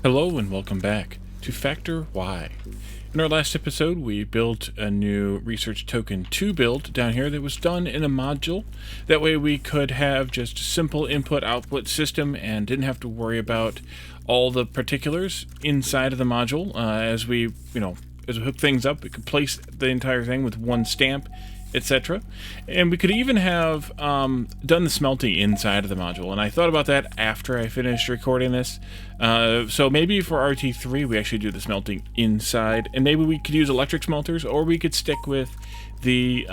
Hello and welcome back to Factor Y. In our last episode, we built a new Research Token 2 build down here that was done in a module. That way we could have just a simple input-output system and didn't have to worry about all the particulars inside of the module. As we hook things up, we could place the entire thing with one stamp, etc. And we could even have done the smelting inside of the module. And I thought about that after I finished recording this. So maybe for RT3 we actually do the smelting inside, and maybe we could use electric smelters, or we could stick with the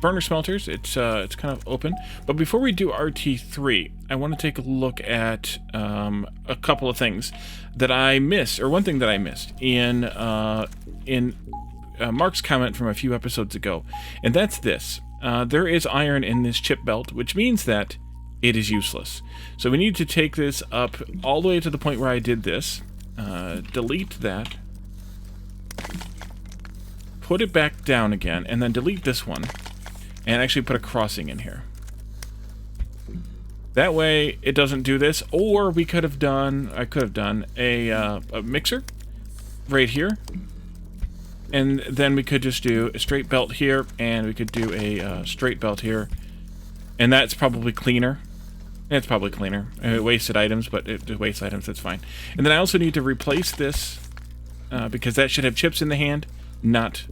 burner smelters. It's kind of open. But before we do RT3, I want to take a look at a couple of things that I missed, or one thing that I missed in Mark's comment from a few episodes ago, and that's this. There is iron in this chip belt, which means that it is useless. So we need to take this up all the way to the point where I did this, delete that, put it back down again, and then delete this one, and actually put a crossing in here. That way it doesn't do this. Or I could have done a mixer right here. And then we could just do a straight belt here, and we could do a straight belt here. And that's probably cleaner. It's probably cleaner. Wasted items, but it wastes items, that's fine. And then I also need to replace this, because that should have chips in the hand, not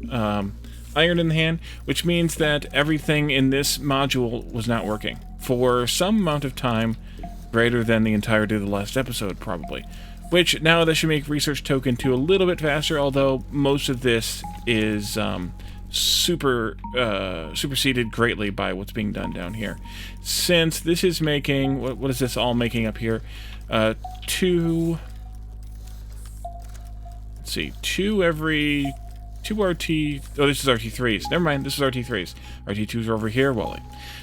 iron in the hand, which means that everything in this module was not working for some amount of time, greater than the entirety of the last episode, probably. Which, now that should make Research Token 2 a little bit faster, although most of this is superseded greatly by what's being done down here. Since this is making, what is this all making up here? Two RT, oh, this is RT3s. Never mind, this is RT3s. RT2s are over here, Wally.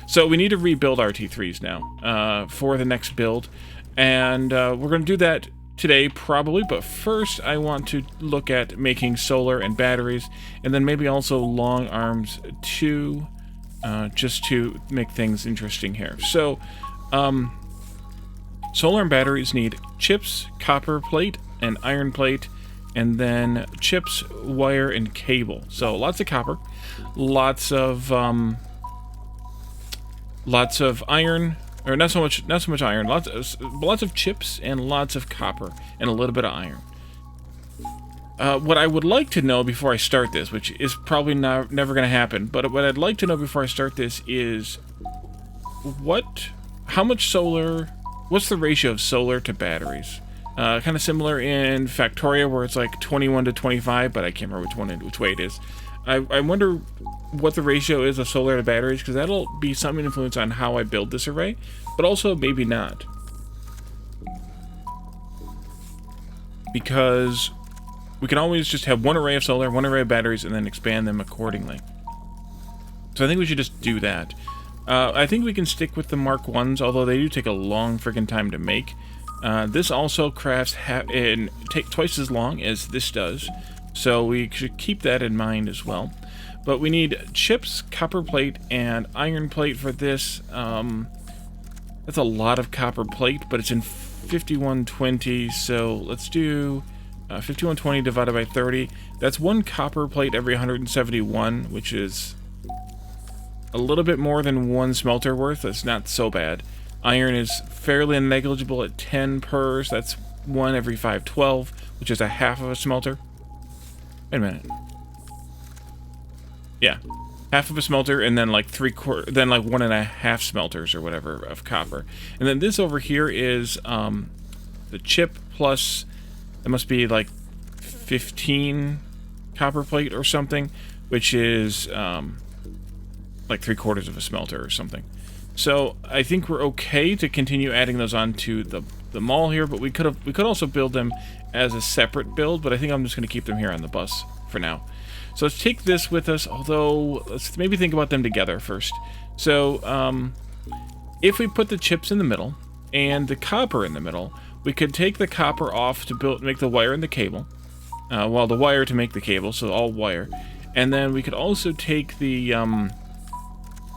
So we need to rebuild RT3s now for the next build, and we're going to do that today, probably, but first I want to look at making solar and batteries, and then maybe also long arms too, just to make things interesting here. So, solar and batteries need chips, copper plate, and iron plate, and then chips, wire, and cable. So lots of copper, lots of iron. Or not so much iron. Lots of chips and lots of copper and a little bit of iron. What I would like to know before I start this, which is probably never going to happen, but what I'd like to know before I start this is how much solar? What's the ratio of solar to batteries? Kind of similar in Factoria, where it's like 21 to 25, but I can't remember which way it is. I wonder what the ratio is of solar to batteries, because that'll be some influence on how I build this array, but also maybe not. Because we can always just have one array of solar, one array of batteries, and then expand them accordingly. So I think we should just do that. I think we can stick with the Mark 1s, although they do take a long freaking time to make. This also crafts take twice as long as this does, so we should keep that in mind as well. But we need chips, copper plate, and iron plate for this. That's a lot of copper plate, but it's in 5120, so let's do 5120 divided by 30. That's one copper plate every 171, which is a little bit more than one smelter worth. That's not so bad. Iron is fairly negligible at 10 per, so that's one every 512, which is a half of a smelter. Wait a minute. Yeah, half of a smelter, and then like 3/4, then like 1.5 smelters or whatever of copper. And then this over here is the chip plus, it must be like 15 copper plate or something, which is like 3/4 of a smelter or something. So I think we're okay to continue adding those onto the mall here, but we could also build them as a separate build, but I think I'm just going to keep them here on the bus for now. So let's take this with us, although let's maybe think about them together first. So if we put the chips in the middle and the copper in the middle, we could take the copper off to make the wire and the cable, while the wire to make the cable, so all wire. And then we could also take the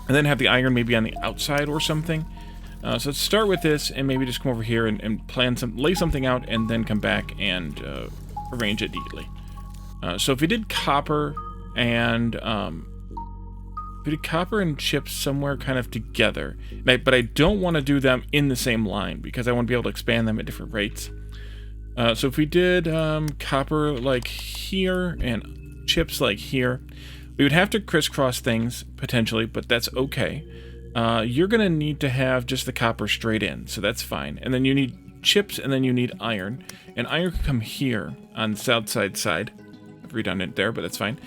and then have the iron maybe on the outside or something. So let's start with this and maybe just come over here and lay something out and then come back and arrange it neatly. So if we did copper and chips somewhere kind of together, but I don't want to do them in the same line because I want to be able to expand them at different rates. So if we did copper like here and chips like here, we would have to crisscross things potentially, but that's okay. You're going to need to have just the copper straight in, so that's fine. And then you need chips, and then you need iron. And iron can come here on the south side. Redundant there, but that's fine.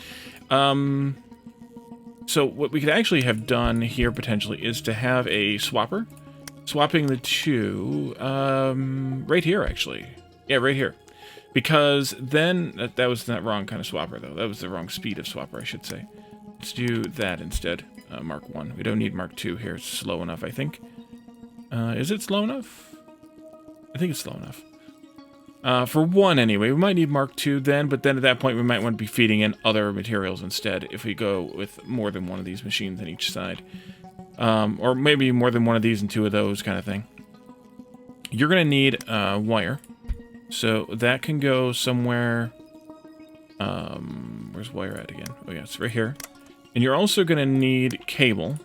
So what we could actually have done here potentially is to have a swapper. Swapping the two right here, actually. Yeah, right here. Because then, that was not wrong kind of swapper, though. That was the wrong speed of swapper, I should say. Let's do that instead. Mark 1. We don't need Mark 2 here. It's slow enough, I think. Is it slow enough? I think it's slow enough. For 1, anyway. We might need Mark 2 then, but then at that point we might want to be feeding in other materials instead if we go with more than one of these machines on each side. Or maybe more than one of these and 2 of those kind of thing. You're going to need wire. So that can go somewhere... where's wire at again? Oh yeah, it's right here. And you're also going to need cable,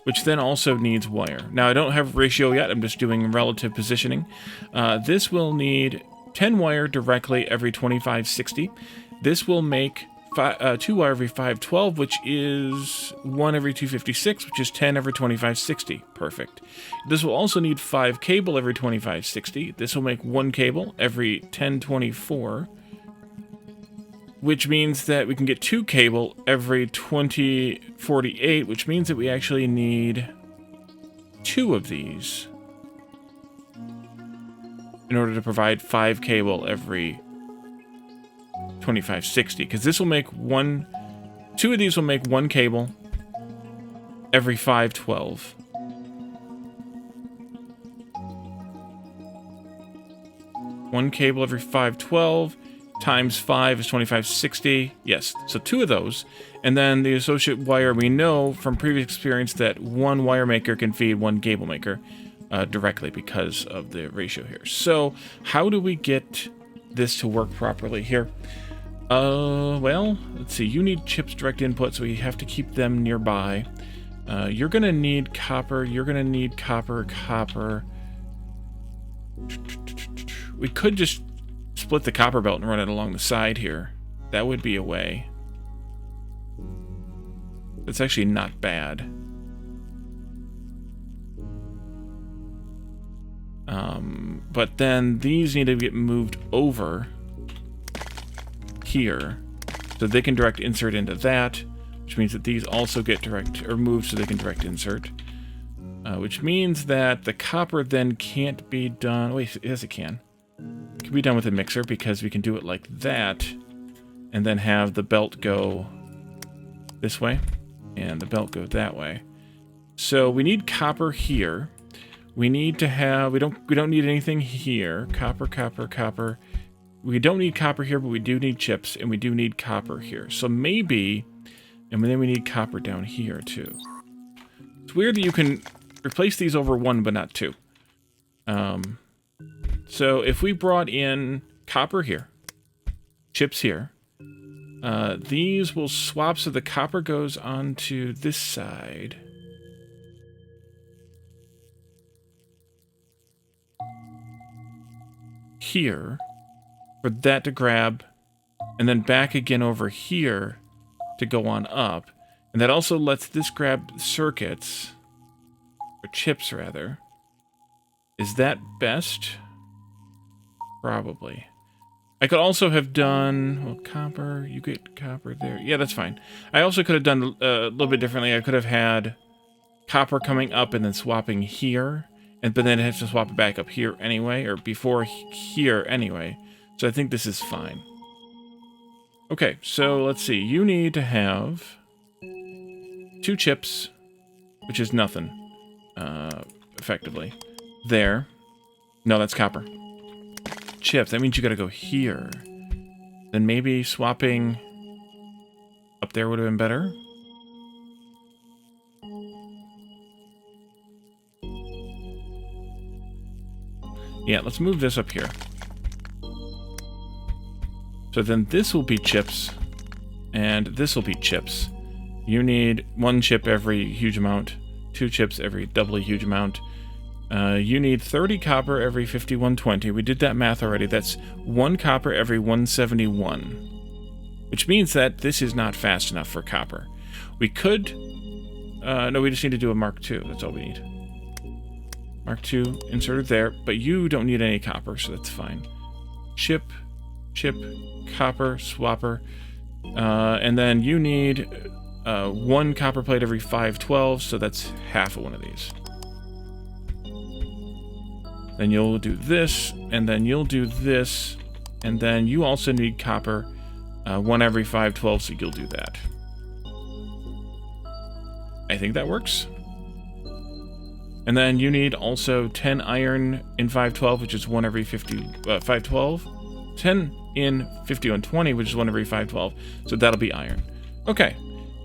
which then also needs wire. Now, I don't have ratio yet. I'm just doing relative positioning. This will need 10 wire directly every 2560. This will make 2 wire every 512, which is 1 every 256, which is 10 every 2560. Perfect. This will also need 5 cable every 2560. This will make 1 cable every 1024. Which means that we can get 2 cable every 2048, which means that we actually need 2 of these in order to provide 5 cable every 2560. Because this will make 2 of these will make 1 cable every 512. One cable every 512. Times 5 is 2560. Yes, so 2 of those. And then the associate wire, we know from previous experience that 1 wire maker can feed 1 cable maker directly because of the ratio here. So how do we get this to work properly here? Well, let's see. You need chips direct input, so we have to keep them nearby. You're going to need copper. You're going to need copper. We could just split the copper belt and run it along the side here. That would be a way. It's actually not bad. But then these need to get moved over here so they can direct insert into that, which means that these also get direct or moved so they can direct insert. Which means that the copper then can't be done. Wait, yes, it can. It can be done with a mixer because we can do it like that and then have the belt go this way and the belt go that way. So we need copper here. We need to have, we don't need anything here. Copper. We don't need copper here, but we do need chips and we do need copper here. So maybe, and then we need copper down here too. It's weird that you can replace these over 1 but not 2. So if we brought in copper here, chips here, these will swap so the copper goes onto this side. Here, for that to grab, and then back again over here to go on up. And that also lets this grab circuits, or chips rather. Is that best? Probably. I could also have done, well, copper, you get copper there. Yeah, that's fine. I also could have done a little bit differently. I could have had copper coming up and then swapping here, but then it has to swap it back up here anyway, or before here anyway. So I think this is fine. Okay, so let's see. You need to have 2 chips, which is nothing, effectively. There. No, that's copper. Chips, that means you gotta go here. Then maybe swapping up there would have been better. Yeah, let's move this up here. So then this will be chips, and this will be chips. You need 1 chip every huge amount, 2 chips every doubly huge amount. You need 30 copper every 5120. We did that math already. That's 1 copper every 171. Which means that this is not fast enough for copper. We could... no, we just need to do a Mark II. That's all we need. Mark II inserted there, but you don't need any copper, so that's fine. Chip, copper, swapper. And then you need 1 copper plate every 512, so that's half of one of these. Then you'll do this, and then you'll do this, and then you also need copper, 1 every 512, so you'll do that. I think that works. And then you need also 10 iron in 512, which is 1 every 512. 10 in 5120, which is 1 every 512. So that'll be iron. Okay.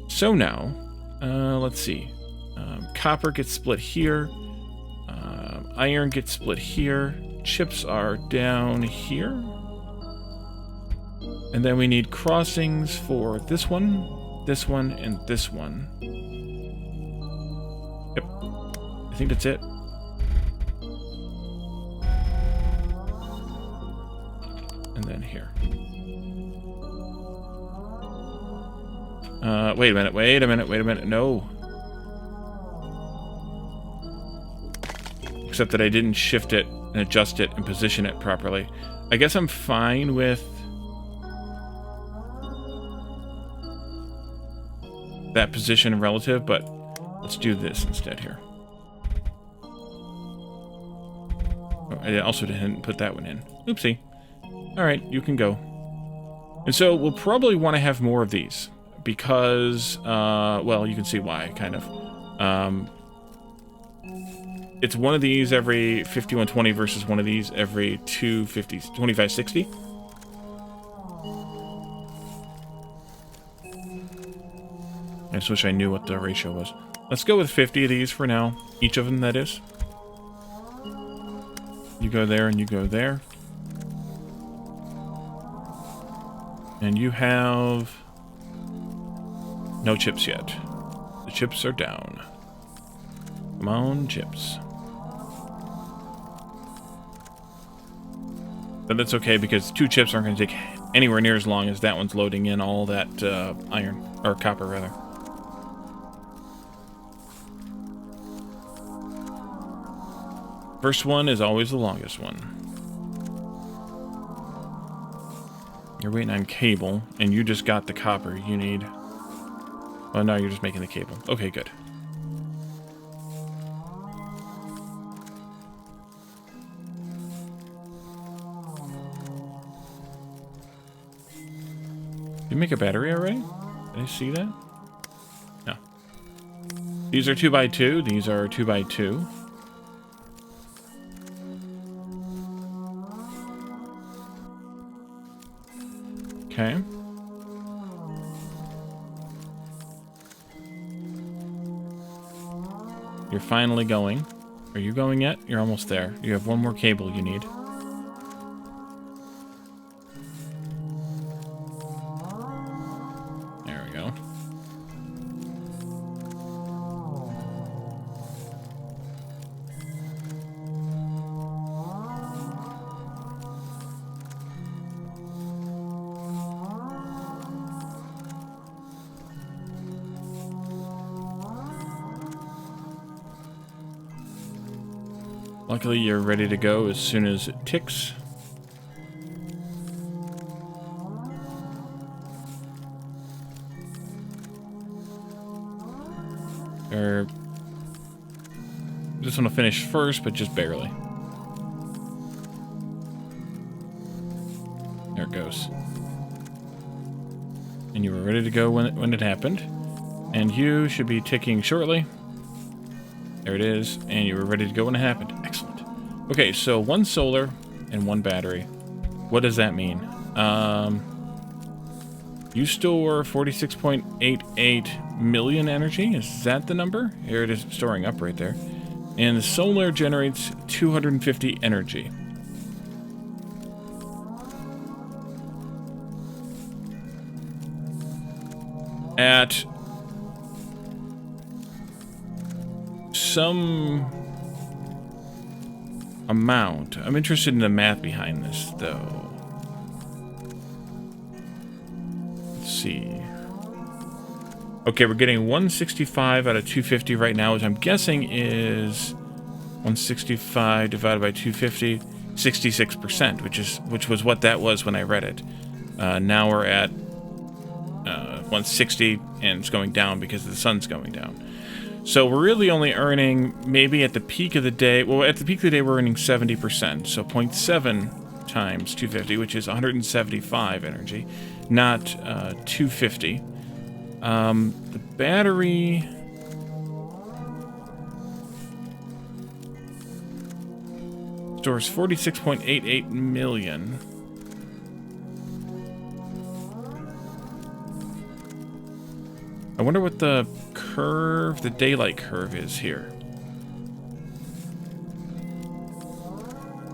So now, let's see. Copper gets split here. Iron gets split here. Chips are down here. And then we need crossings for this one, and this one. Yep. I think that's it. And then here. Wait a minute. No. Except that I didn't shift it and adjust it and position it properly. I guess I'm fine with that position relative, but let's do this instead here. Oh, I also didn't put that one in. Oopsie. Alright, you can go. And so we'll probably want to have more of these because, well, you can see why, kind of. It's one of these every 5120 versus one of these every 2560. I just wish I knew what the ratio was. Let's go with 50 of these for now. Each of them, that is. You go there and you go there. And you have no chips yet. The chips are down. Come on, chips. But that's okay because 2 chips aren't going to take anywhere near as long as that one's loading in all that iron, or copper rather. First one is always the longest one. You're waiting on cable, and you just got the copper you need. Oh, no, you're just making the cable. Okay, good. Did you make a battery already? Did I see that? No. These are 2x2. These are 2x2. Okay. You're finally going. Are you going yet? You're almost there. You have one more cable you need. There we go. Luckily, you're ready to go as soon as it ticks. This one will finish first, but just barely. There it goes. And you were ready to go when it happened. And you should be ticking shortly. There it is, and you were ready to go when it happened. Excellent. Okay, so 1 solar and 1 battery. What does that mean? You store 46.88 million energy. Is that the number? Here it is storing up right there. And the solar generates 250 energy. at some amount. I'm interested in the math behind this, though. Let's see. Okay, we're getting 165 out of 250 right now, which I'm guessing is 165 divided by 250, 66%, which was what that was when I read it. Now we're at 160, and it's going down because the sun's going down. So we're really only earning, maybe at the peak of the day, well, at the peak of the day we're earning 70%, so 0.7 times 250, which is 175 energy, not 250. The battery... stores 46.88 million. I wonder what the curve, the daylight curve is here.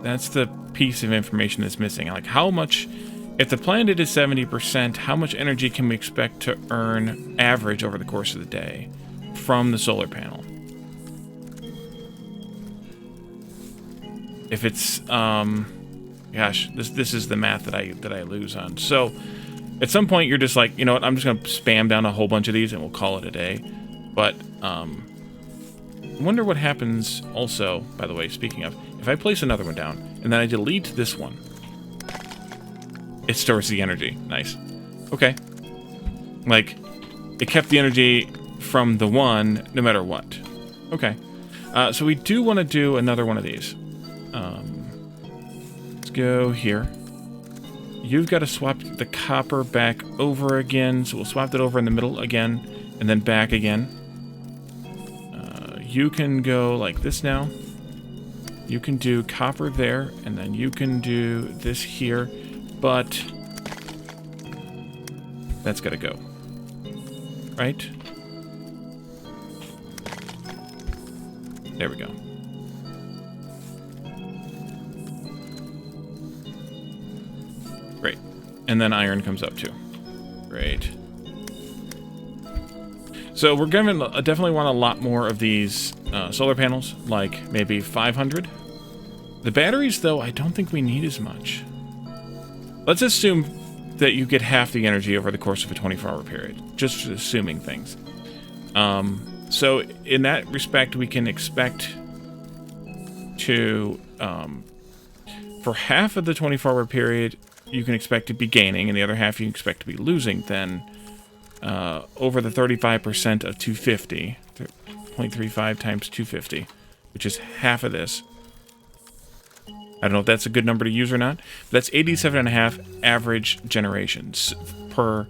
That's the piece of information that's missing. Like, how much, if the planet is 70%, how much energy can we expect to earn average over the course of the day from the solar panel? If it's, gosh, this is the math that I lose on. So, at some point you're just like, you know what, I'm just gonna spam down a whole bunch of these and we'll call it a day. But, I wonder what happens also, by the way, speaking of, if I place another one down and then I delete this one, it stores the energy. Nice. Okay. Like, it kept the energy from the one no matter what. Okay. So we do want to do another one of these. Let's go here. You've got to swap the copper back over again, so we'll swap it over in the middle again, and then back again. You can go like this now. You can do copper there, and then you can do this here, but that's got to go. Right? There we go. Great. And then iron comes up too. Great. So we're going to definitely want a lot more of these solar panels, like maybe 500. The batteries, though, I don't think we need as much. Let's assume that you get half the energy over the course of a 24-hour period. Just assuming things. So in that respect, we can expect to, for half of the 24-hour period, you can expect to be gaining, and the other half you can expect to be losing, then over the 35% of 250, 0.35 times 250, which is half of this. I don't know if that's a good number to use or not, but that's 87.5 average generations per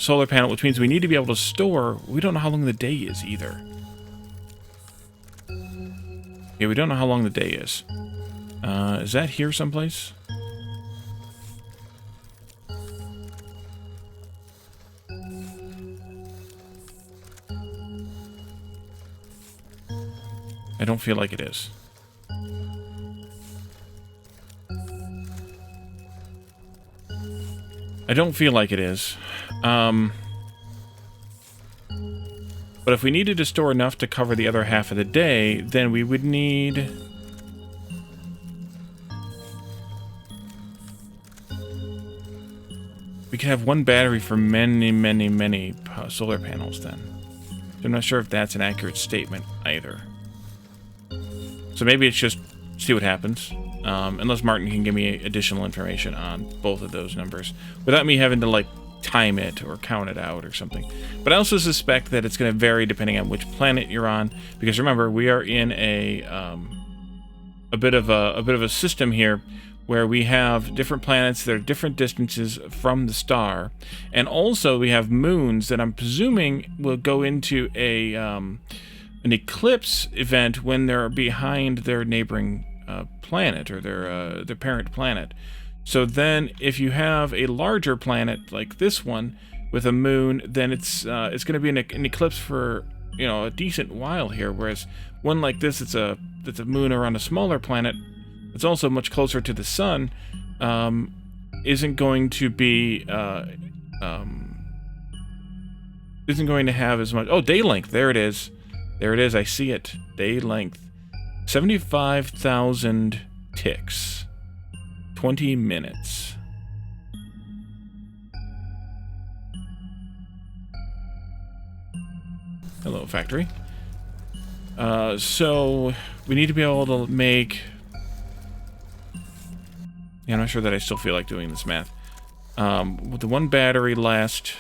solar panel, which means we need to be able to store. We don't know how long the day is either. Yeah, we don't know how long the day is. Is that here someplace? I don't feel like it is. I don't feel like it is. But if we needed to store enough to cover the other half of the day, then we would need... we could have one battery for many, many, many solar panels then. I'm not sure if that's an accurate statement either. So maybe it's just see what happens. Unless Martin can give me additional information on both of those numbers without me having to, like, time it or count it out or something. But I also suspect that it's going to vary depending on which planet you're on, because remember, we are in a bit of a system here where we have different planets that are different distances from the star, and also we have moons that I'm presuming will go into a an eclipse event when they're behind their neighboring planet, or their parent planet. So then if you have a larger planet like this one with a moon, then it's going to be an eclipse for, you know, a decent while here, whereas one like this, it's a moon around a smaller planet that's also much closer to the sun, isn't going to be isn't going to have as much. Oh, day length. There it is. There it is. I see it. Day length. 75,000 ticks. 20 minutes. Hello, factory. So we need to be able to make... Yeah, I'm not sure that I still feel like doing this math. With the one battery last...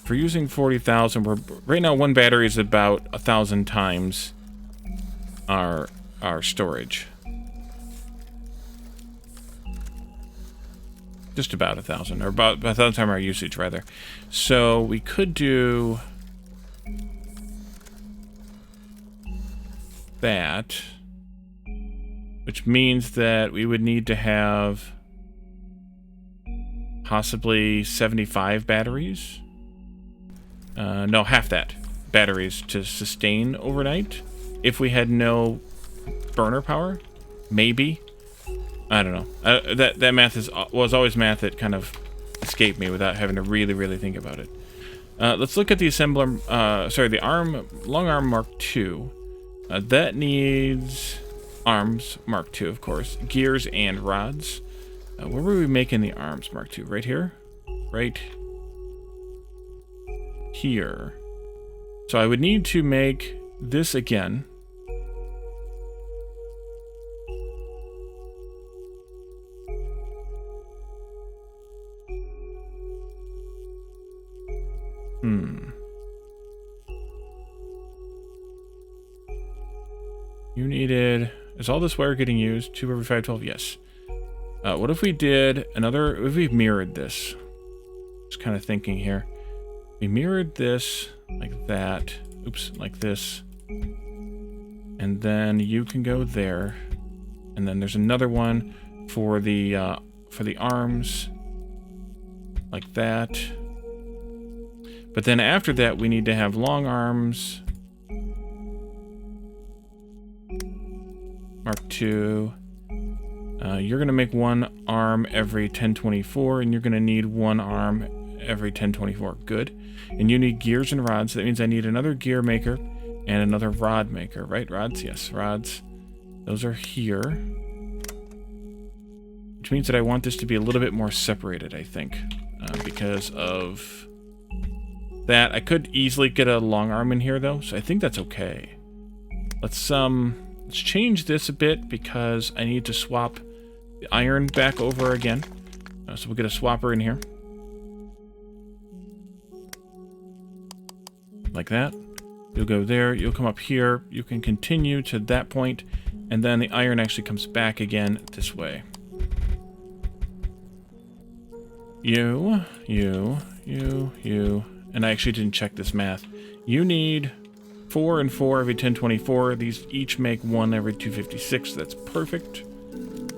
If we're using 40,000, we're right now one battery is about 1,000 times our storage. Just about 1,000, or about 1,000 times our usage, rather. So we could do that, which means that we would need to have possibly 75 batteries. No, half that batteries to sustain overnight. If we had no burner power, maybe. I don't know. That math was always math that kind of escaped me without having to really think about it. Let's look at the assembler. The long arm Mark II. That needs arms Mark II, of course, gears and rods. Where were we making the arms Mark II? Right here, right here. So I would need to make this again. You needed... Is all this wire getting used? 2 every 512? Yes. What if we did another... If we mirrored this? Just kind of thinking here. We mirrored this like that. Oops, like this. And then you can go there. And then there's another one for the arms. Like that. But then after that, we need to have long arms. Mark II. You're going to make one arm every 1024, and you're going to need one arm every 1024. Good. And you need gears and rods. That means I need another gear maker and another rod maker, right? Rods? Yes, rods. Those are here. Which means that I want this to be a little bit more separated, I think. Because of that. I could easily get a long arm in here, though, so I think that's okay. Let's change this a bit because I need to swap the iron back over again. So we'll get a swapper in here. Like that. You'll go there, you'll come up here, you can continue to that point, and then the iron actually comes back again this way. You, and I actually didn't check this math. You need 4 and 4 every 1024. These each make 1 every 256. That's perfect.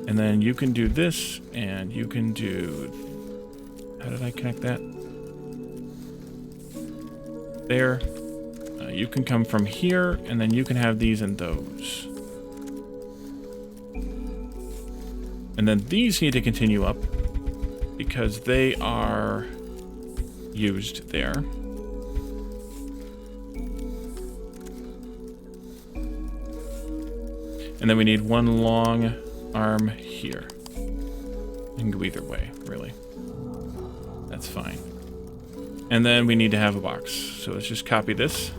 And then you can do this, and you can do... How did I connect that? There. You can come from here, and then you can have these and those. And then these need to continue up, because they are used there. And then we need one long arm here. You can go either way, really. That's fine. And then we need to have a box. So let's just copy this.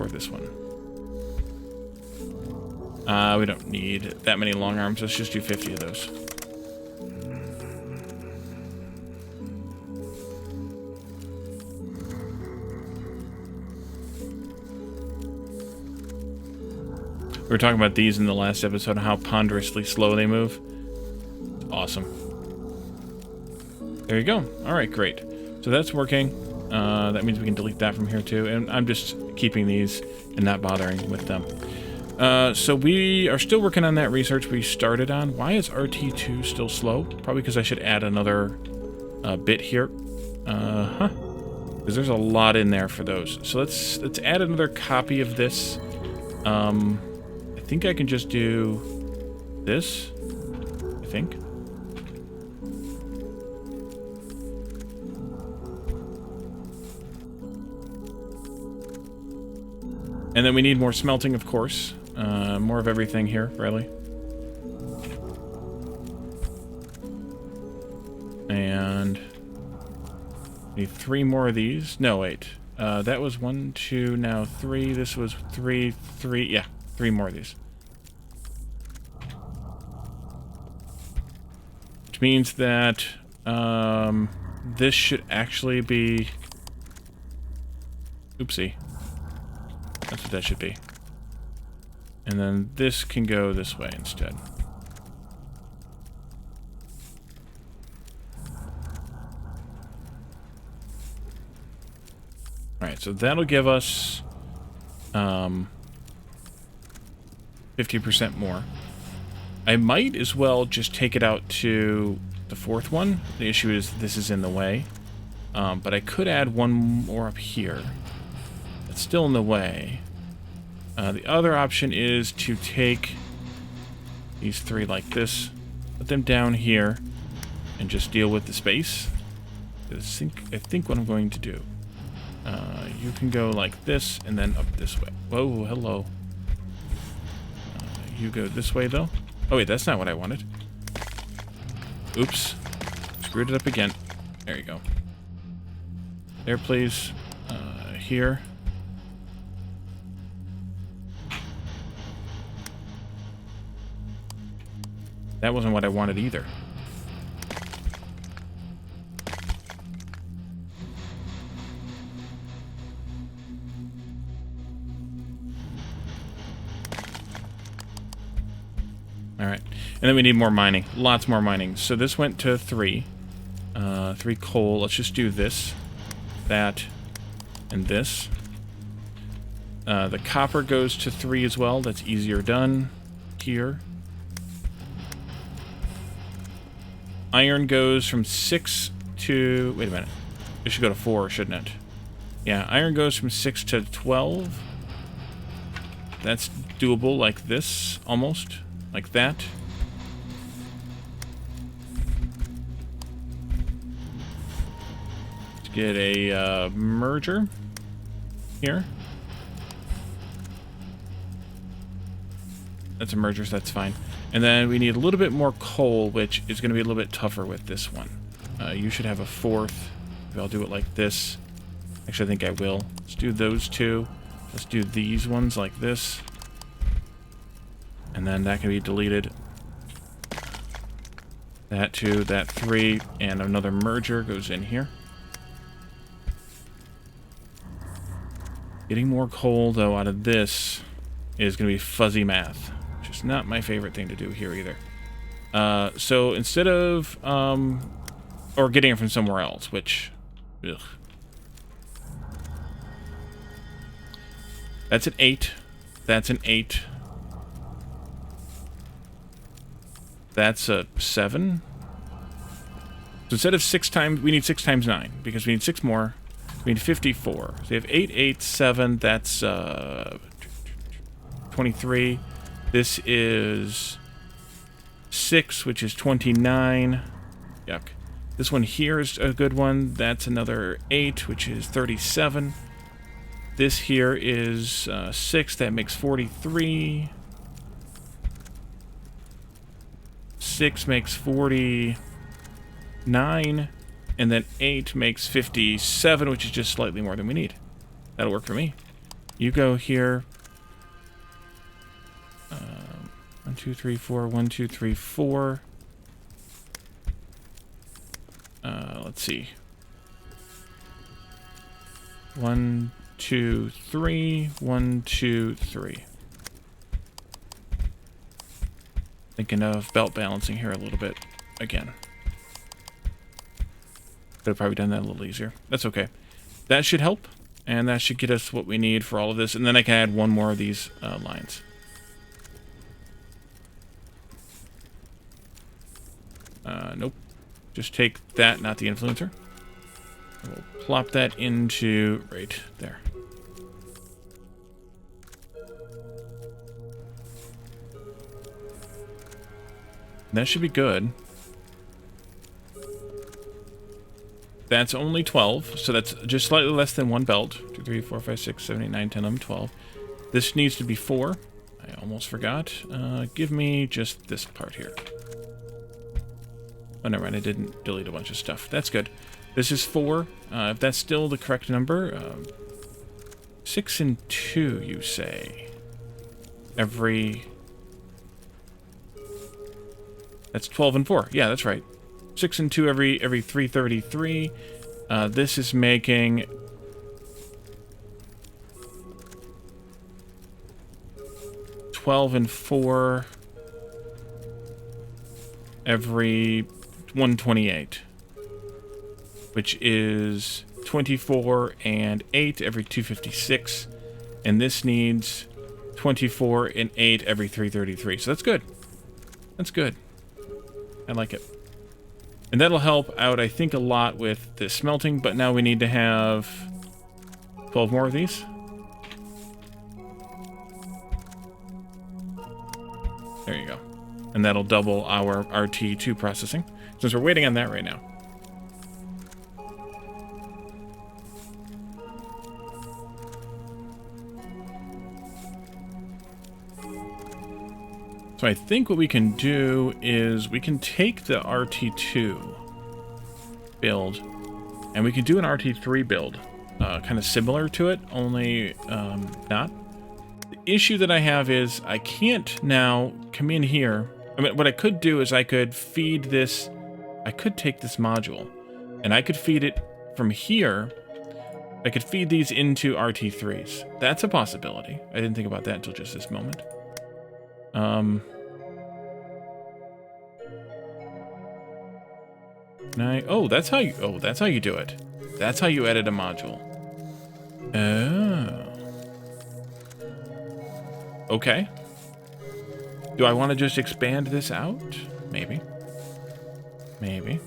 Or this one. We don't need that many long arms. Let's just do 50 of those. We were talking about these in the last episode, how ponderously slow they move. Awesome. There you go. All right, great. So that's working. That means we can delete that from here too. And I'm just keeping these and not bothering with them. So we are still working on that research we started on. Why is RT2 still slow? Probably because I should add another bit here. Because there's a lot in there for those. So let's add another copy of this. I think I can just do this. I think. And then we need more smelting, of course. More of everything here, really. And need 3 more of these. No, wait. That was 1, 2, now 3. This was 3, 3. Yeah, 3 more of these. Which means that this should actually be... Oopsie. That's what that should be. And then this can go this way instead. Alright, so that'll give us 50% more. I might as well just take it out to the 4th one. The issue is this is in the way. But I could add 1 more up here. It's still in the way. The other option is to take these 3 like this, put them down here, and just deal with the space. I think what I'm going to do. You can go like this, and then up this way. Whoa, hello. You go this way, though. Oh, wait, that's not what I wanted. Oops. Screwed it up again. There you go. There, please. Here. That wasn't what I wanted either. Alright. And then we need more mining. Lots more mining. So this went to 3. 3 coal. Let's just do this, that, and this. The copper goes to 3 as well. That's easier done here. Iron goes from 6 to... Wait a minute. It should go to 4, shouldn't it? Yeah, iron goes from 6 to 12. That's doable like this, almost. Like that. Let's get a merger here. That's a merger, so that's fine. And then we need a little bit more coal, which is going to be a little bit tougher with this one. You should have a 4th. Maybe I'll do it like this. Actually, I think I will. Let's do those 2. Let's do these ones like this. And then that can be deleted. That 2, that 3, and another merger goes in here. Getting more coal, though, out of this is going to be fuzzy math. Which is not my favorite thing to do here either. So instead of... or getting it from somewhere else, which... Ugh. That's an 8. That's an 8. That's a 7. So instead of 6 times... We need 6 times 9. Because we need 6 more. We need 54. So we have 8, 8, 7. That's 23. This is 6, which is 29. Yuck. This one here is a good one. That's another 8, which is 37. This here is 6. That makes 43. 6 makes 49. And then 8 makes 57, which is just slightly more than we need. That'll work for me. You go here. 1, 2, 3, 4. 1, 2, 3, 4. Let's see. 1, 2, 3. 1, 2, 3. Thinking of belt balancing here a little bit again. Could have probably done that a little easier. That's okay. That should help, and that should get us what we need for all of this. And then I can add 1 more of these lines. Nope. Just take that, not the influencer. We'll plop that into right there. That should be good. That's only 12, so that's just slightly less than one belt. 2, 3, 4, 5, 6, 7, 8, 9, 10, 11, 12. This needs to be 4. I almost forgot. Give me just this part here. Oh, never mind. I didn't delete a bunch of stuff. That's good. This is 4. If that's still the correct number, 6 and 2, you say. That's 12 and 4. Yeah, that's right. 6 and 2 every 333. This is making 12 and 4 every 128, which is 24 and 8 every 256, and this needs 24 and 8 every 333. So that's good. That's good. I like it. And that'll help out, I think, a lot with the smelting, but now we need to have 12 more of these. There you go. And that'll double our RT2 processing, since we're waiting on that right now. So I think what we can do is we can take the RT2 build and we can do an RT3 build, kind of similar to it, only not. The issue that I have is I can't now come in here. I mean, what I could do is I could feed this, I could take this module and I could feed it from here. I could feed these into RT3s. That's a possibility. I didn't think about that until just this moment. Oh, that's how you do it. That's how you edit a module. Oh. Okay. Do I want to just expand this out? Maybe. Maybe.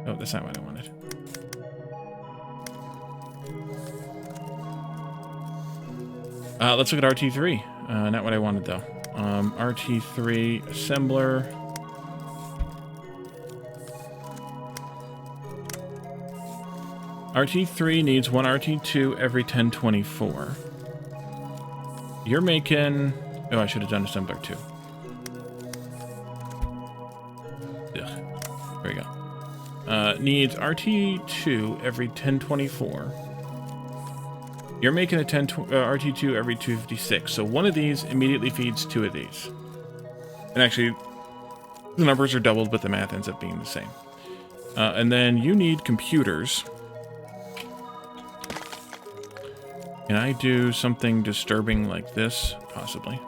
Oh, that's not what I wanted. Let's look at RT3. Not what I wanted, though. RT3 assembler. RT3 needs one RT2 every 1024. You're making... Oh, I should have done assembler too. Ugh. There we go. Needs RT2 every 1024. You're making a RT2 every 256. So one of these immediately feeds 2 of these. And actually, the numbers are doubled, but the math ends up being the same. And then you need computers. Can I do something disturbing like this? Possibly.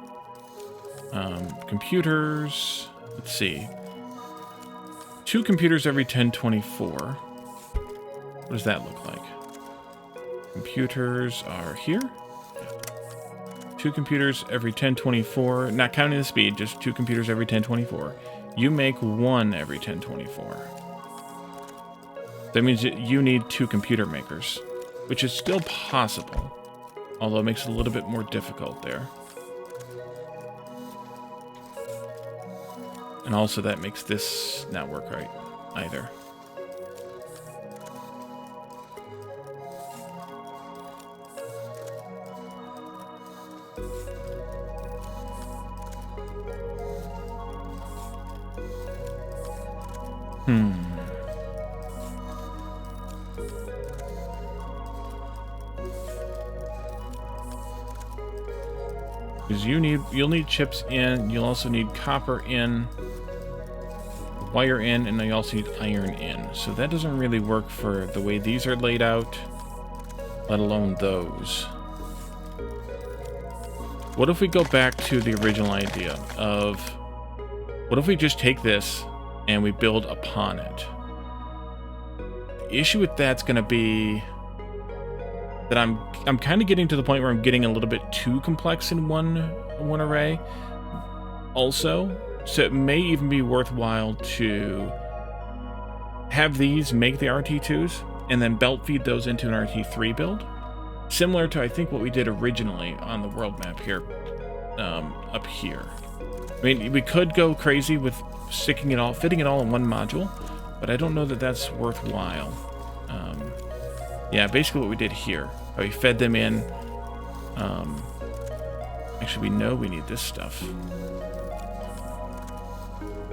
Computers. Let's see. 2 computers every 1024. What does that look like? Computers are here. 2 computers every 1024. Not counting the speed, just 2 computers every 1024. You make 1 every 1024. That means that you need 2 computer makers, which is still possible. Although it makes it a little bit more difficult there. And also that makes this not work right either. Because you'll need chips in, you'll also need copper in, wire in, and you also need iron in. So that doesn't really work for the way these are laid out, let alone those. What if we go back to the original idea of, what if we just take this and we build upon it? The issue with that's going to be that I'm kind of getting to the point where I'm getting a little bit too complex in one array. Also, So it may even be worthwhile to have these make the RT2s and then belt feed those into an RT3 build. Similar to, I think, what we did originally on the world map here, up here. I mean, we could go crazy with fitting it all in one module, but I don't know that that's worthwhile. Yeah, basically what we did here. We fed them in. Actually, we know we need this stuff.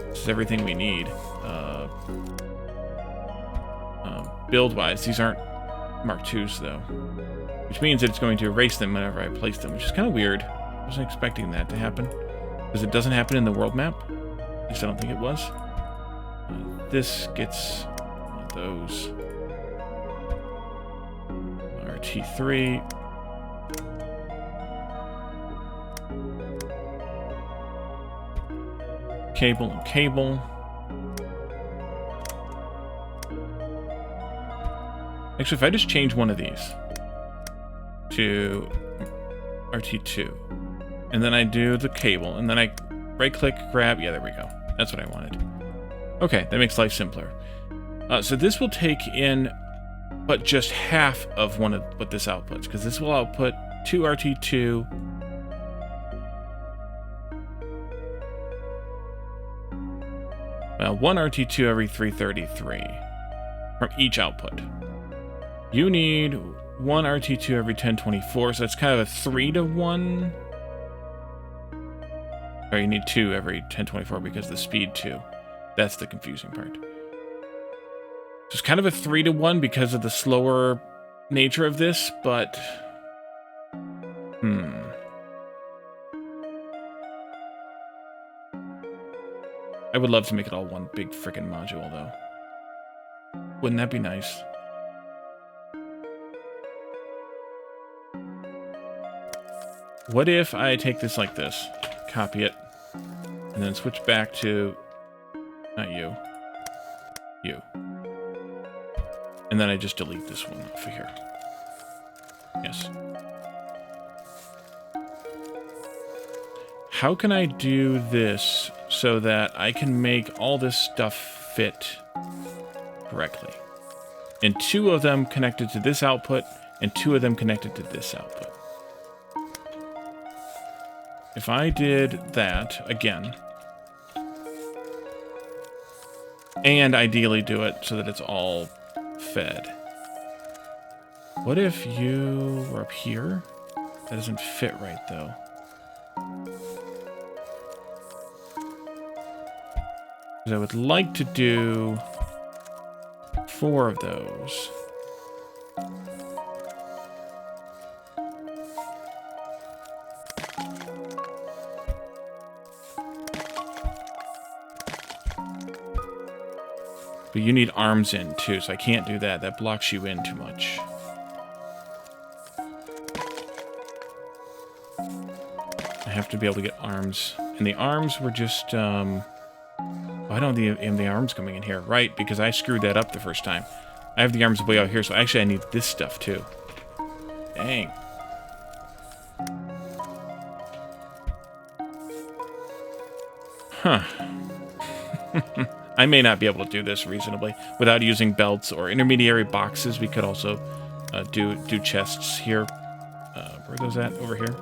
This is everything we need. Build-wise, these aren't Mark IIs, though. Which means that it's going to erase them whenever I place them, which is kind of weird. I wasn't expecting that to happen. Because it doesn't happen in the world map. At least I don't think it was. This gets one of those. RT3. Cable and cable. Actually, if I just change one of these to RT2, and then I do the cable, and then I right-click, grab, yeah, there we go. That's what I wanted. Okay, that makes life simpler. So this will take in but just half of what this outputs, because this will output 2 RT2, well, 1 RT2 every 333 from each output. You need 1 RT2 every 1024, so that's kind of a 3-to-1. Or you need 2 every 1024 because of the speed 2. That's the confusing part. So it's kind of a 3-to-1 because of the slower nature of this, but... I would love to make it all one big frickin' module, though. Wouldn't that be nice? What if I take this like this, copy it, and then switch back to, not you, you. And then I just delete this one off of here. Yes. How can I do this so that I can make all this stuff fit correctly? And 2 of them connected to this output, and 2 of them connected to this output. If I did that again, and ideally do it so that it's all fed. What if you were up here? That doesn't fit right, though. Because I would like to do 4 of those. But you need arms in, too, so I can't do that. That blocks you in too much. I have to be able to get arms. And the arms were just, I don't have the arms coming in here. Right, because I screwed that up the first time. I have the arms way out here, so actually I need this stuff, too. Dang. Huh. I may not be able to do this reasonably without using belts or intermediary boxes. We could also do chests here. Where are those at? Over here.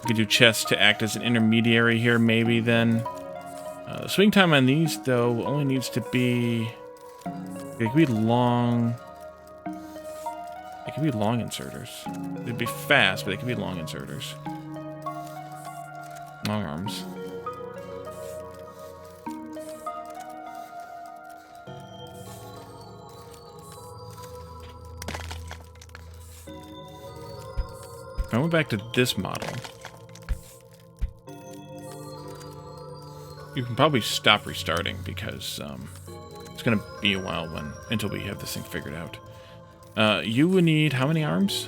We could do chests to act as an intermediary here, maybe then. The swing time on these, though, only needs to be... They could be long... They could be long inserters. They'd be fast, but they could be long inserters. Long arms. I went back to this model. You can probably stop restarting because it's going to be a while until we have this thing figured out. You would need how many arms?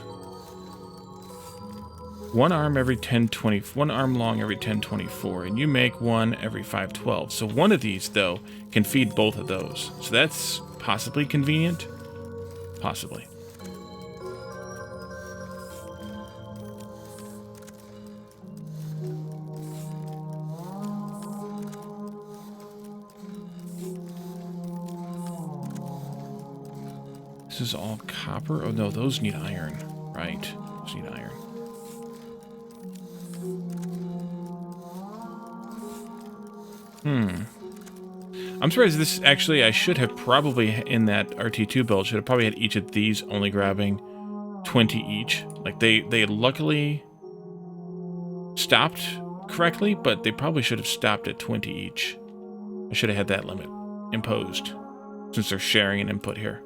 1 arm every 1020, 1 arm long every 1024, and you make 1 every 512. So one of these, though, can feed both of those. So that's possibly convenient. Possibly. This is all copper? Oh no, those need iron. Right. Those need iron. I'm surprised this actually, I should have probably in that RT2 build, should have probably had each of these only grabbing 20 each. Like they luckily stopped correctly, but they probably should have stopped at 20 each. I should have had that limit imposed since they're sharing an input here.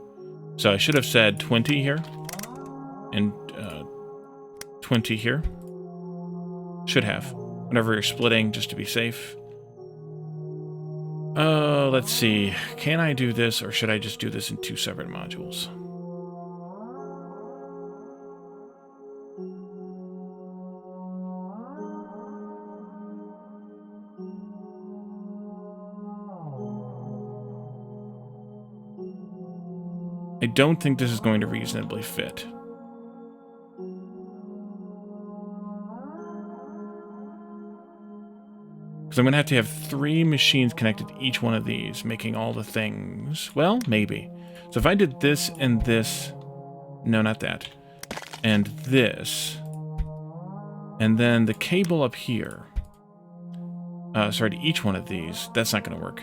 So I should have said 20 here and 20 here. Should have. Whenever you're splitting, just to be safe. Let's see. Can I do this, or should I just do this in 2 separate modules? I don't think this is going to reasonably fit. Because I'm going to have 3 machines connected to each one of these, making all the things. Well, maybe. So if I did this and this... No, not that. And this. And then the cable up here. Sorry, to each one of these. That's not going to work.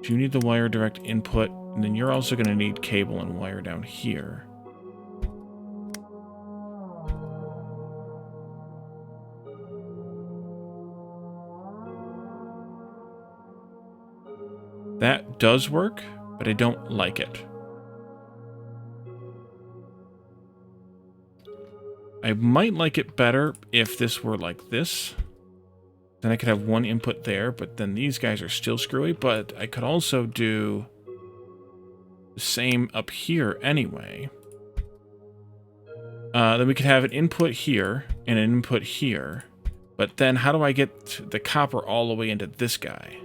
You need the wire direct input, and then you're also going to need cable and wire down here. That does work, but I don't like it. I might like it better if this were like this. Then I could have 1 input there, but then these guys are still screwy, but I could also do the same up here anyway. Then we could have an input here and an input here, but then how do I get the copper all the way into this guy?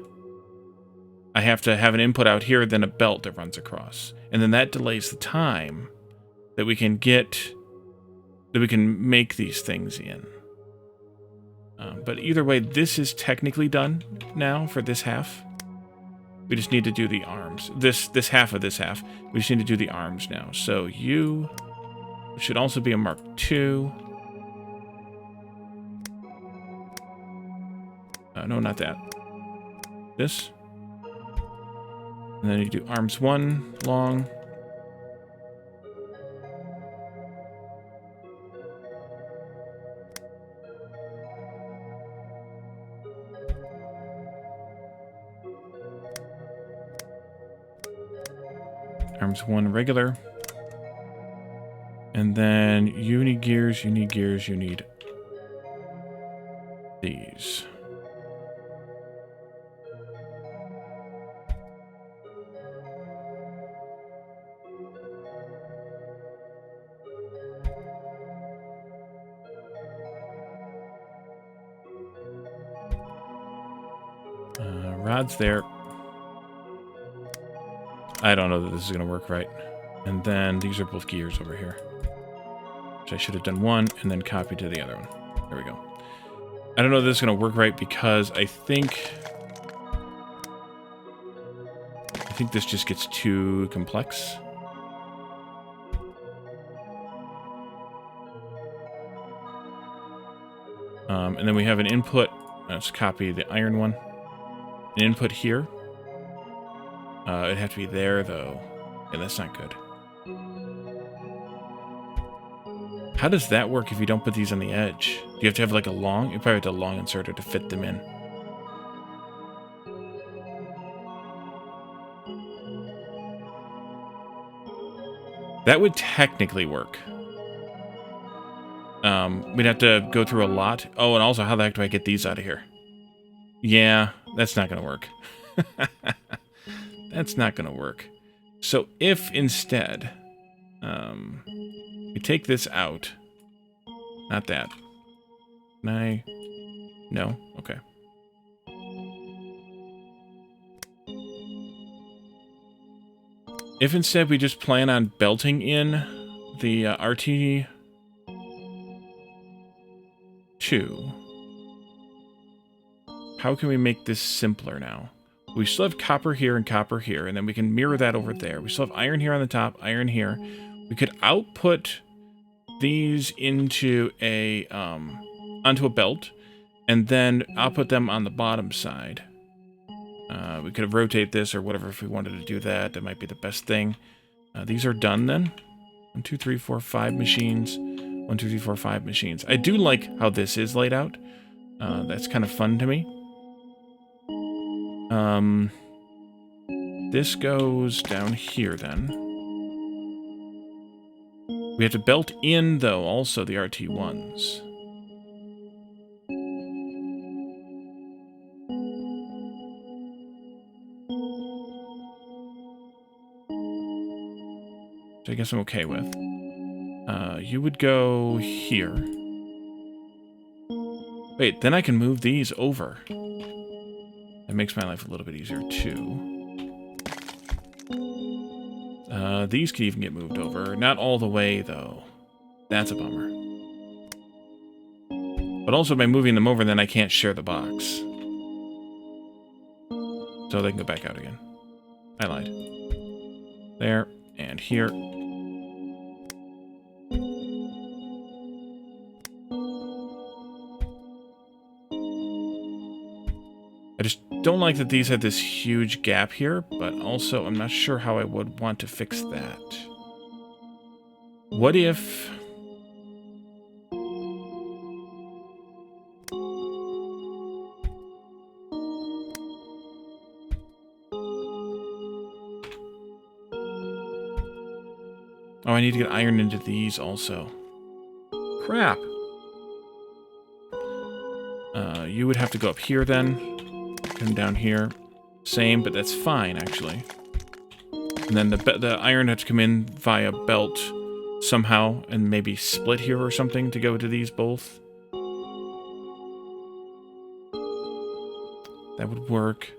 I have to have an input out here, then a belt that runs across. And then that delays the time that we can make these things in. But either way, this is technically done now for this half. We just need to do the arms. This half of this half. We just need to do the arms now. So you should also be a Mark II. No, not that. This. And then you do arms 1 long. Arms 1 regular. And then you need gears, you need gears, you need these. Rod's there. I don't know that this is going to work right. And then these are both gears over here. Which I should have done one and then copied to the other one. There we go. I don't know that this is going to work right because I think this just gets too complex. And then we have an input. Let's copy the iron one. An input here. It'd have to be there, though. Yeah, that's not good. How does that work if you don't put these on the edge? Do you have to have like a long? You probably have to have a long inserter to fit them in. That would technically work. We'd have to go through a lot. Oh, and also, how the heck do I get these out of here? Yeah, that's not going to work. That's not going to work. So if instead, we take this out, not that. Can I? No? Okay. If instead we just plan on belting in the RT2, how can we make this simpler now? We still have copper here and copper here, and then we can mirror that over there. We still have iron here on the top, iron here. We could output these into a onto a belt, and then output them on the bottom side. We could rotate this or whatever if we wanted to do that. That might be the best thing. These are done then. 1, 2, 3, 4, 5 machines. 1, 2, 3, 4, 5 machines. I do like how this is laid out. That's kind of fun to me. This goes down here then. We have to belt in, though, also the RT1s. Which I guess I'm okay with. You would go here. Wait, then I can move these over. That makes my life a little bit easier, too. These could even get moved over. Not all the way, though. That's a bummer. But also, by moving them over, then I can't share the box. So they can go back out again. I lied. There, and here. I just don't like that these had this huge gap here, but also I'm not sure how I would want to fix that. What if... Oh, I need to get iron into these also. Crap! You would have to go up here then. Come down here. Same, but that's fine, actually. And then the iron had to come in via belt somehow, and maybe split here or something to go to these both. That would work.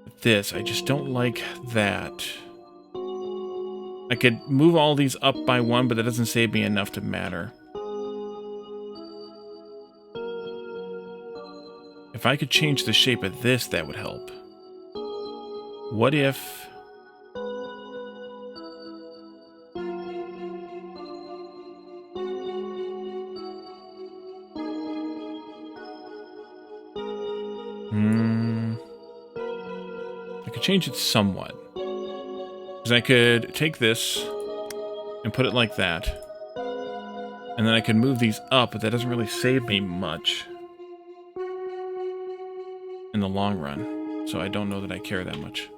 But this, I just don't like that. I could move all these up by one, but that doesn't save me enough to matter. If I could change the shape of this, that would help. What if... I could change it somewhat. Because I could take this and put it like that. And then I could move these up, but that doesn't really save me much in the long run. So I don't know that I care that much.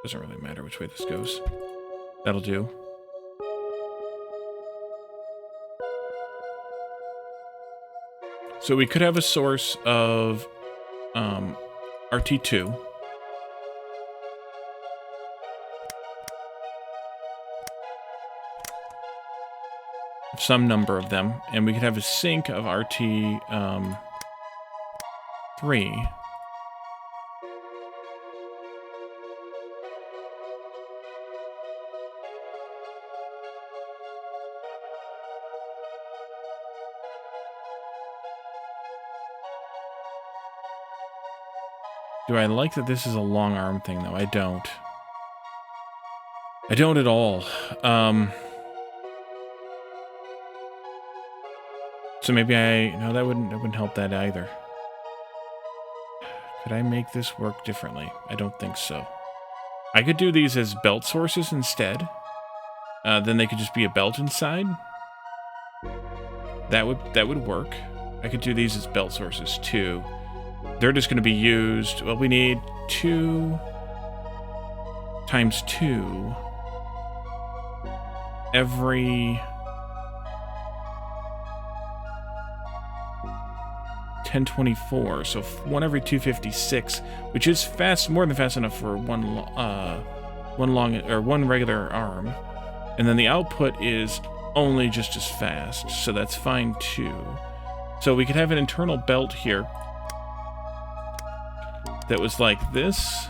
Doesn't really matter which way this goes. That'll do. So we could have a source of RT2. Some number of them. And we could have a sink of RT3. Do I like that this is a long arm thing, though? I don't. I don't at all. So maybe no, that wouldn't help that either. Could I make this work differently? I don't think so. I could do these as belt sources instead. Then they could just be a belt inside. That would work. I could do these as belt sources too. They're just going to be used... Well, we need 2 times 2 every 1024. So 1 every 256, which is more than fast enough for one regular arm. And then the output is only just as fast, so that's fine too. So we could have an internal belt here that was like this,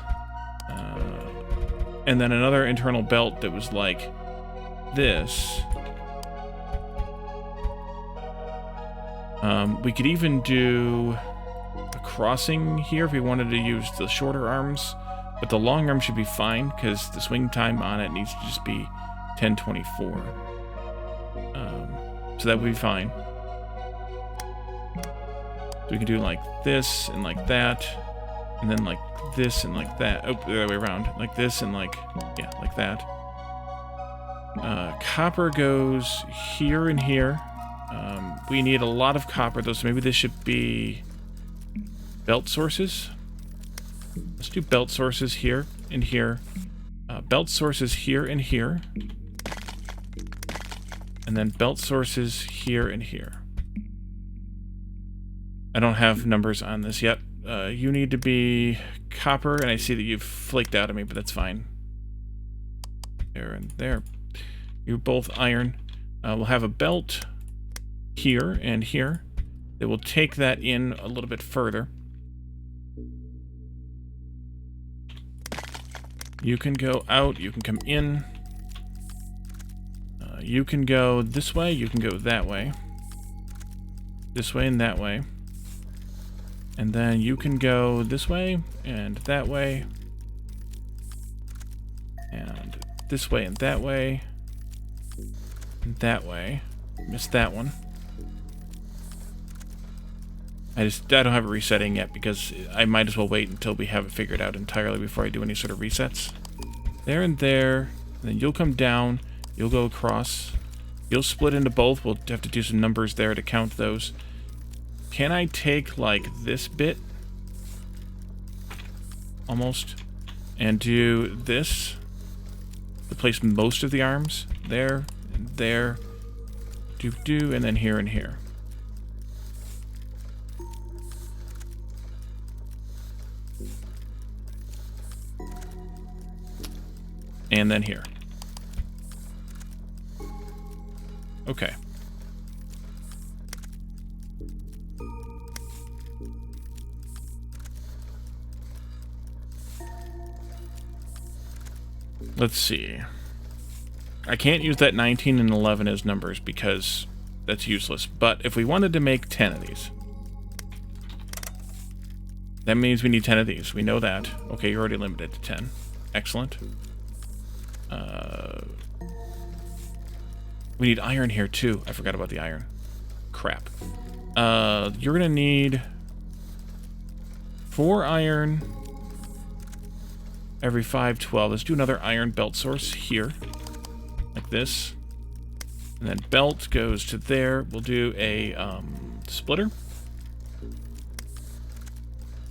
and then another internal belt that was like this. We could even do a crossing here if we wanted to use the shorter arms, but the long arm should be fine because the swing time on it needs to just be 1024. So that would be fine. So we can do like this and like that, and then like this and like that. Oh, the other way around. Like this and like, yeah, like that. Copper goes here and here. We need a lot of copper though, so maybe this should be belt sources. Let's do belt sources here and here. Belt sources here and here. And then belt sources here and here. I don't have numbers on this yet. You need to be copper, and I see that you've flaked out at me, but that's fine. There and there. You're both iron. We'll have a belt here and here. They will take that in a little bit further. You can go out, you can come in. You can go this way, you can go that way. This way and that way. And then you can go this way and that way. And this way and that way. And that way. Missed that one. I don't have it resetting yet because I might as well wait until we have it figured out entirely before I do any sort of resets. There and there. And then you'll come down. You'll go across. You'll split into both. We'll have to do some numbers there to count those. Can I take, like, this bit? Almost. And do this. To place most of the arms. There. And there. Do. And then here and here. And then here. Okay. Let's see. I can't use that 19 and 11 as numbers because that's useless. But if we wanted to make 10 of these, that means we need 10 of these. We know that. Okay, you're already limited to 10. Excellent. We need iron here too. I forgot about the iron. Crap. You're gonna need 4 iron every 5, 12. Let's do another iron belt source here. Like this. And then belt goes to there. We'll do a splitter.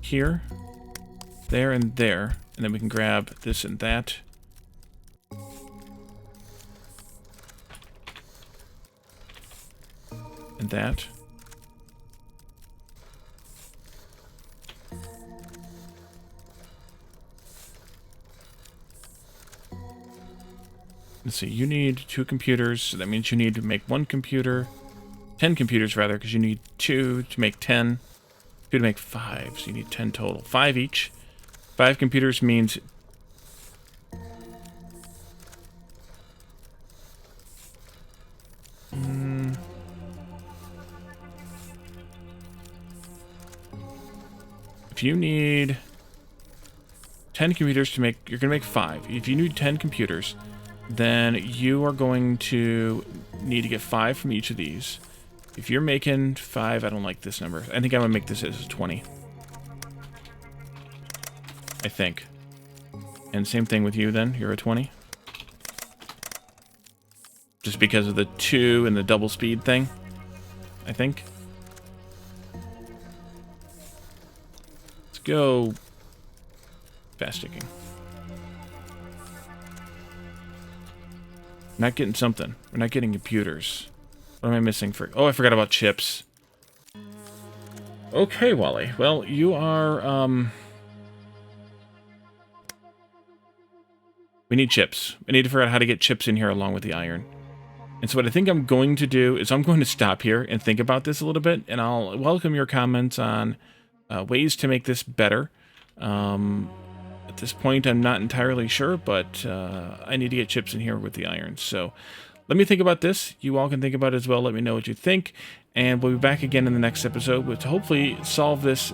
Here. There and there. And then we can grab this and that. And that. Let's see, you need 2 computers, so that means you need to make 1 computer. 10 computers, rather, because you need 2 to make 10. 2 to make 5, so you need 10 total. 5 each. 5 computers means... If you need 10 computers to make... You're going to make 5. If you need 10 computers, then you are going to need to get 5 from each of these. If you're making 5... I don't like this number. I think I'm going to make this as 20. I think. And same thing with you then. You're a 20. Just because of the 2 and the double speed thing, I think. Let's go fast sticking. Not getting something. We're not getting computers. What am I missing for... Oh, I forgot about chips. Okay, Wally. Well, you are, We need chips. I need to figure out how to get chips in here along with the iron. And so what I think I'm going to do is I'm going to stop here and think about this a little bit, and I'll welcome your comments on ways to make this better. At this point, I'm not entirely sure, but I need to get chips in here with the iron. So let me think about this. You all can think about it as well. Let me know what you think. And we'll be back again in the next episode with hopefully solve this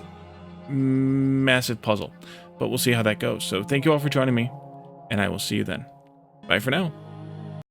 massive puzzle. But we'll see how that goes. So thank you all for joining me, and I will see you then. Bye for now.